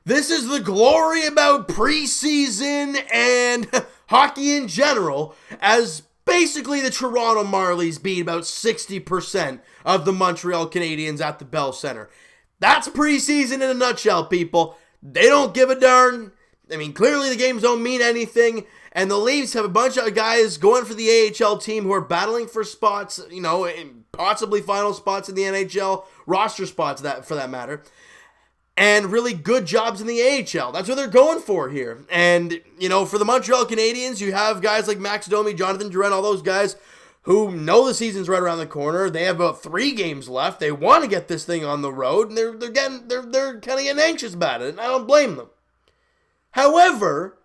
This is the glory about preseason and hockey in general, as basically the Toronto Marlies beat about 60% of the Montreal Canadiens at the Bell Center. That's preseason in a nutshell, people. They don't give a darn. I mean, clearly the games don't mean anything, and the Leafs have a bunch of guys going for the AHL team who are battling for spots, possibly final spots in the NHL, roster spots for that matter. And really good jobs in the AHL. That's what they're going for here. And, for the Montreal Canadiens, you have guys like Max Domi, Jonathan Drouin, all those guys who know the season's right around the corner. They have about 3 games left. They want to get this thing on the road, and they're kind of getting anxious about it, and I don't blame them. However,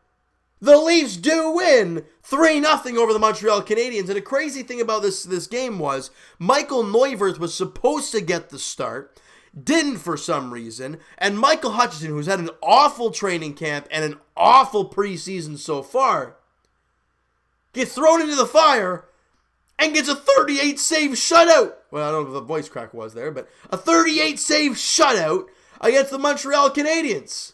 the Leafs do win 3-0 over the Montreal Canadiens. And the crazy thing about this game was Michael Neuvirth was supposed to get the start, didn't for some reason, and Michael Hutchinson, who's had an awful training camp and an awful preseason so far, gets thrown into the fire and gets a 38 save shutout. Well, I don't know what the voice crack was there, but a 38 save shutout against the Montreal Canadiens.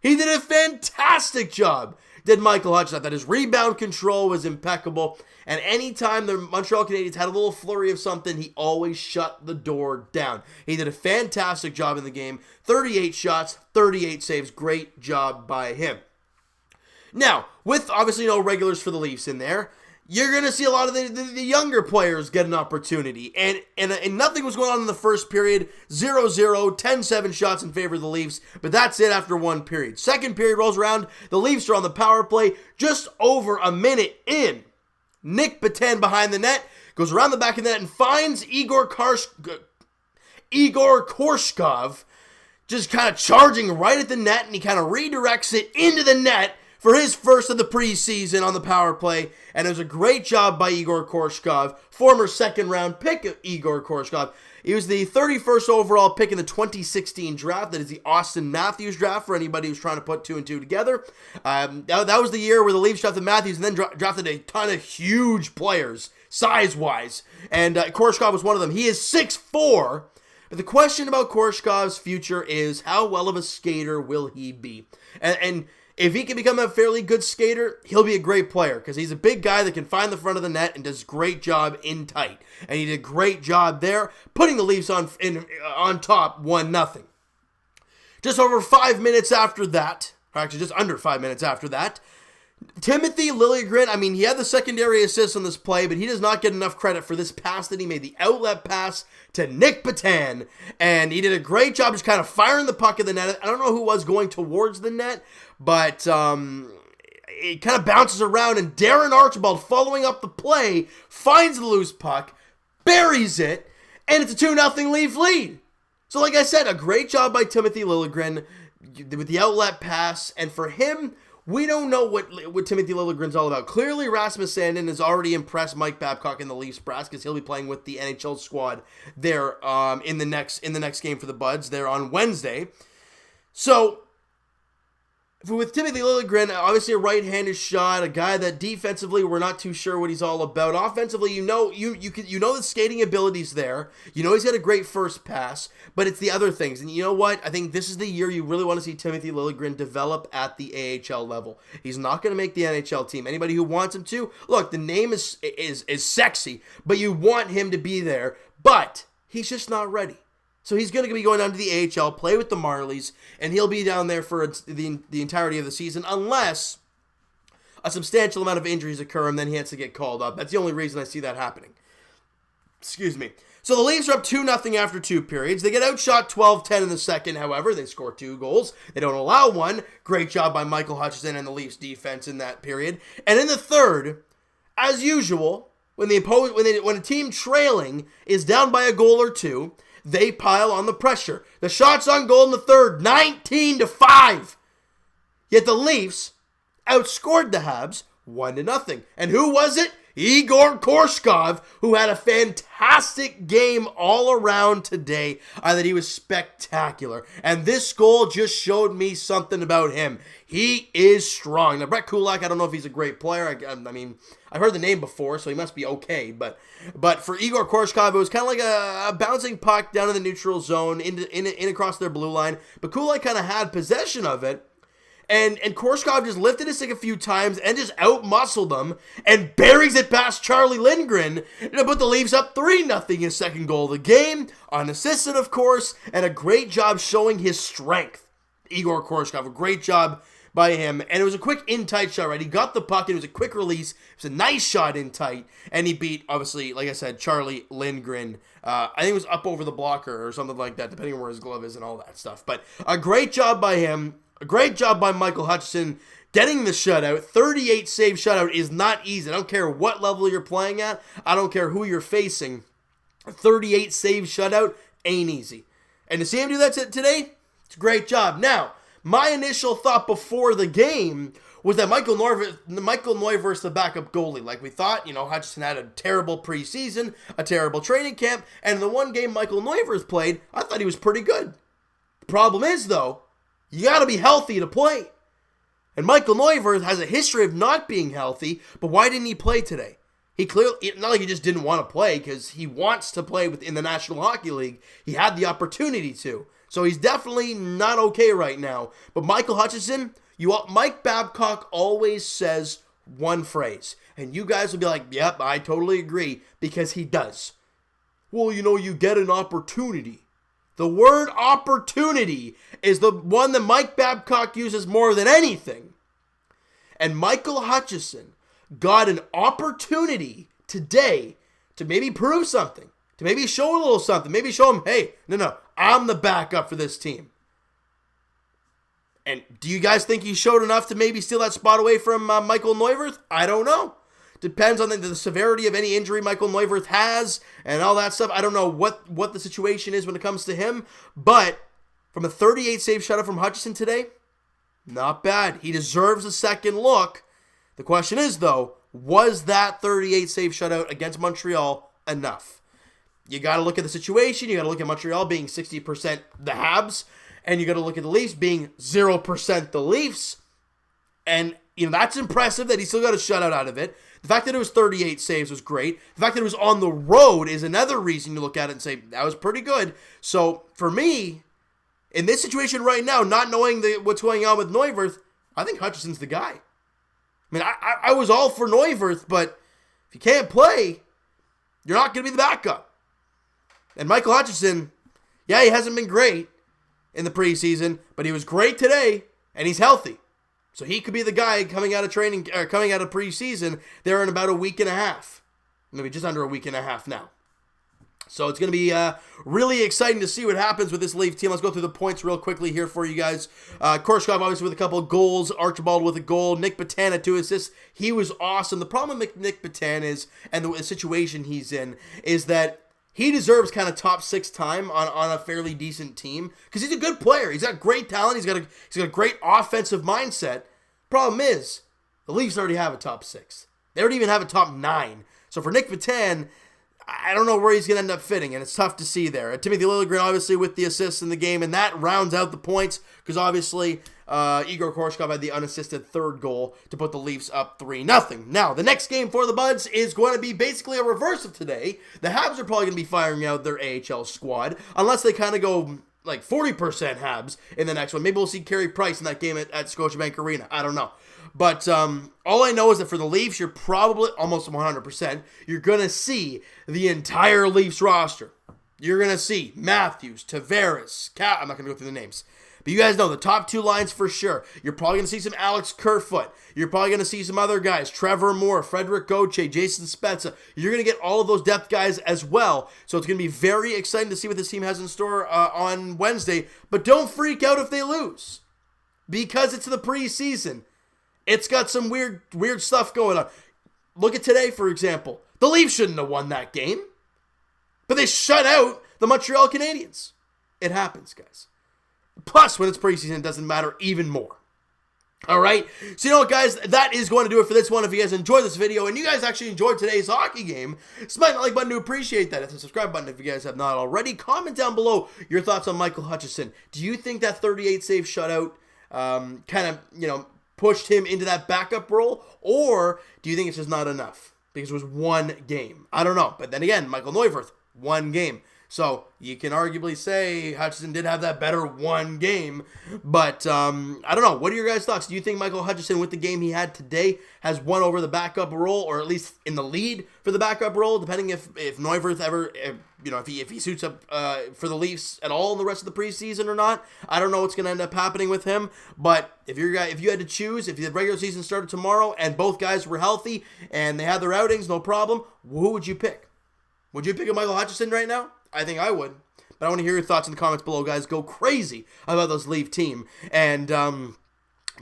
He did a fantastic job, did Michael Hutchinson. I thought his rebound control was impeccable. And anytime the Montreal Canadiens had a little flurry of something, he always shut the door down. He did a fantastic job in the game. 38 shots, 38 saves. Great job by him. Now, with obviously no regulars for the Leafs in there, you're going to see a lot of the younger players get an opportunity. And nothing was going on in the first period. 0-0, 10-7 shots in favor of the Leafs. But that's it after one period. Second period rolls around. The Leafs are on the power play just over a minute in. Nick Petan behind the net, goes around the back of the net and finds Igor Korshkov just kind of charging right at the net, and he kind of redirects it into the net for his first of the preseason on the power play. And it was a great job by Igor Korshkov, former second-round pick of Igor Korshkov. He was the 31st overall pick in the 2016 draft. That is the Austin Matthews draft for anybody who's trying to put 2 and 2 together. That was the year where the Leafs drafted Matthews and then drafted a ton of huge players, size-wise. And Korshkov was one of them. He is 6'4", but the question about Korshkov's future is how well of a skater will he be? And if he can become a fairly good skater, he'll be a great player because he's a big guy that can find the front of the net and does a great job in tight. And he did a great job there, putting the Leafs on top 1-0. Just over 5 minutes after that, or actually just under 5 minutes after that, Timothy Liljegren, he had the secondary assist on this play, but he does not get enough credit for this pass that he made, the outlet pass to Nick Petan, and he did a great job just kind of firing the puck in the net. I don't know who was going towards the net, but it kind of bounces around, and Darren Archibald, following up the play, finds the loose puck, buries it, and it's a 2-0 Leaf lead. So like I said, a great job by Timothy Liljegren with the outlet pass, and for him, we don't know what Timothy Liljegren's all about. Clearly, Rasmus Sandin has already impressed Mike Babcock in the Leafs brass because he'll be playing with the NHL squad there in the next game for the Buds there on Wednesday. So, with Timothy Liljegren, obviously a right-handed shot, a guy that defensively we're not too sure what he's all about. Offensively, you know the skating ability's there. You know he's got a great first pass, but it's the other things. And you know what? I think this is the year you really want to see Timothy Liljegren develop at the AHL level. He's not going to make the NHL team. Anybody who wants him to, look, the name is sexy, but you want him to be there, but he's just not ready. So he's going to be going down to the AHL, play with the Marlies, and he'll be down there for the entirety of the season unless a substantial amount of injuries occur and then he has to get called up. That's the only reason I see that happening. Excuse me. So the Leafs are up 2-0 after 2 periods. They get outshot 12-10 in the second, however. They score 2 goals. They don't allow one. Great job by Michael Hutchinson and the Leafs defense in that period. And in the third, as usual, when a team trailing is down by a goal or 2, they pile on the pressure. The shots on goal in the third, 19-5. Yet the Leafs outscored the Habs 1-0. And who was it? Igor Korshkov, who had a fantastic game all around today. I thought he was spectacular. And this goal just showed me something about him. He is strong. Now, Brett Kulak, I don't know if he's a great player. I mean, I've heard the name before, so he must be okay. But for Igor Korshkov, it was kind of like a bouncing puck down in the neutral zone, in across their blue line. But Kulak kind of had possession of it. And Korshkov just lifted his stick a few times and just out-muscled him and buries it past Charlie Lindgren to put the Leafs up 3-0, his second goal of the game, unassisted, of course, and a great job showing his strength. Igor Korshkov, a great job by him, and it was a quick in-tight shot, right? He got the puck, it was a quick release, it was a nice shot in tight, and he beat, obviously, like I said, Charlie Lindgren. I think it was up over the blocker or something like that, depending on where his glove is and all that stuff. But a great job by him. A great job by Michael Hutchinson getting the shutout. 38 save shutout is not easy. I don't care what level you're playing at. I don't care who you're facing. 38 save shutout ain't easy. And to see him do that today, it's a great job. Now, my initial thought before the game was that Michael Neuvirth's the backup goalie. Like we thought, Hutchinson had a terrible preseason, a terrible training camp, and in the one game Michael Neuvirth played, I thought he was pretty good. The problem is, though, you got to be healthy to play. And Michael Neuvirth has a history of not being healthy, but why didn't he play today? He clearly, not like he just didn't want to play, because he wants to play in the National Hockey League. He had the opportunity to. So he's definitely not okay right now. But Michael Hutchinson, Mike Babcock always says one phrase. And you guys will be like, yep, I totally agree, because he does. Well, you get an opportunity. The word opportunity is the one that Mike Babcock uses more than anything. And Michael Hutchinson got an opportunity today to maybe prove something, to maybe show a little something, maybe show him, hey, no, I'm the backup for this team. And do you guys think he showed enough to maybe steal that spot away from Michael Neuvirth? I don't know. Depends on the severity of any injury Michael Neuvirth has and all that stuff. I don't know what the situation is when it comes to him. But from a 38 save shutout from Hutchinson today, not bad. He deserves a second look. The question is, though, was that 38 save shutout against Montreal enough? You got to look at the situation. You got to look at Montreal being 60% the Habs. And you got to look at the Leafs being 0% the Leafs. And, that's impressive that he still got a shutout out of it. The fact that it was 38 saves was great. The fact that it was on the road is another reason to look at it and say, that was pretty good. So, for me, in this situation right now, not knowing what's going on with Neuvirth, I think Hutchinson's the guy. I mean, I was all for Neuvirth, but if you can't play, you're not going to be the backup. And Michael Hutchinson, yeah, he hasn't been great in the preseason, but he was great today, and he's healthy. So he could be the guy coming out of preseason there in about a week and a half. Maybe just under a week and a half now. So it's going to be really exciting to see what happens with this Leaf team. Let's go through the points real quickly here for you guys. Korshkov obviously with a couple of goals. Archibald with a goal. Nick Petan at 2 assists. He was awesome. The problem with Nick Petan is, and the situation he's in, is that he deserves kind of top 6 time on a fairly decent team because he's a good player. He's got great talent. He's got a great offensive mindset. Problem is, the Leafs already have a top 6. They already even have a top 9. So for Nick Petan, I don't know where he's going to end up fitting, and it's tough to see there. Timothy Liljegren obviously with the assists in the game, and that rounds out the points because obviously Igor Korshkov had the unassisted third goal to put the Leafs up 3-0. Now, the next game for the Buds is going to be basically a reverse of today. The Habs are probably going to be firing out their AHL squad, unless they kind of go like 40% Habs in the next one. Maybe we'll see Carey Price in that game at Scotiabank Arena. I don't know. But all I know is that for the Leafs, you're probably almost 100%. You're going to see the entire Leafs roster. You're going to see Matthews, Tavares, I'm not going to go through the names. But you guys know the top 2 lines for sure. You're probably going to see some Alex Kerfoot. You're probably going to see some other guys. Trevor Moore, Frederick Gauthier, Jason Spezza. You're going to get all of those depth guys as well. So it's going to be very exciting to see what this team has in store on Wednesday. But don't freak out if they lose. Because it's the preseason. It's got some weird stuff going on. Look at today, for example. The Leafs shouldn't have won that game. But they shut out the Montreal Canadiens. It happens, guys. Plus, when it's preseason, it doesn't matter even more. All right, so you know what, guys, that is going to do it for this one. If you guys enjoyed this video and you guys actually enjoyed today's hockey game, smack that like button to appreciate that. Hit the subscribe button if you guys have not already. Comment down below your thoughts on Michael Hutchinson. Do you think that 38 save shutout kind of, pushed him into that backup role, or do you think it's just not enough because it was one game? I don't know, but then again, Michael Neuwirth, one game. So you can arguably say Hutchinson did have that better one game, but I don't know. What are your guys' thoughts? Do you think Michael Hutchinson, with the game he had today, has won over the backup role, or at least in the lead for the backup role, depending if Neuwirth ever, if he suits up for the Leafs at all in the rest of the preseason or not? I don't know what's going to end up happening with him, but if you had to choose, if the regular season started tomorrow and both guys were healthy and they had their outings, no problem, who would you pick? Would you pick a Michael Hutchinson right now? I think I would. But I want to hear your thoughts in the comments below, guys. Go crazy about this Leaf team. And,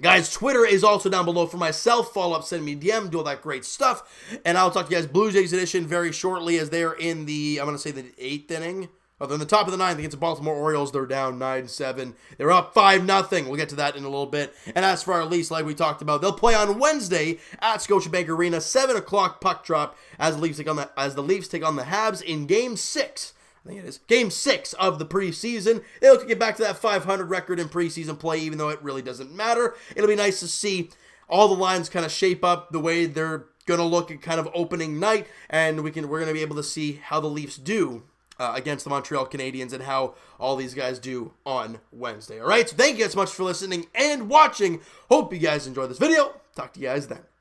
guys, Twitter is also down below for myself. Follow up, send me a DM, do all that great stuff. And I'll talk to you guys Blue Jays edition very shortly, as they're in the, I'm going to say the 8th inning. Oh, they're in the top of the 9th against the Baltimore Orioles. They're down 9-7. They're up 5-0. We'll get to that in a little bit. And as for our Leafs, like we talked about, they'll play on Wednesday at Scotiabank Arena, 7 o'clock puck drop, as the Leafs take on the Habs in Game 6. I think it is Game 6 of the preseason. They look to get back to that 500 record in preseason play, even though it really doesn't matter. It'll be nice to see all the lines kind of shape up the way they're going to look at kind of opening night, and we're going to be able to see how the Leafs do against the Montreal Canadiens and how all these guys do on Wednesday. All right, so thank you guys so much for listening and watching. Hope you guys enjoyed this video. Talk to you guys then.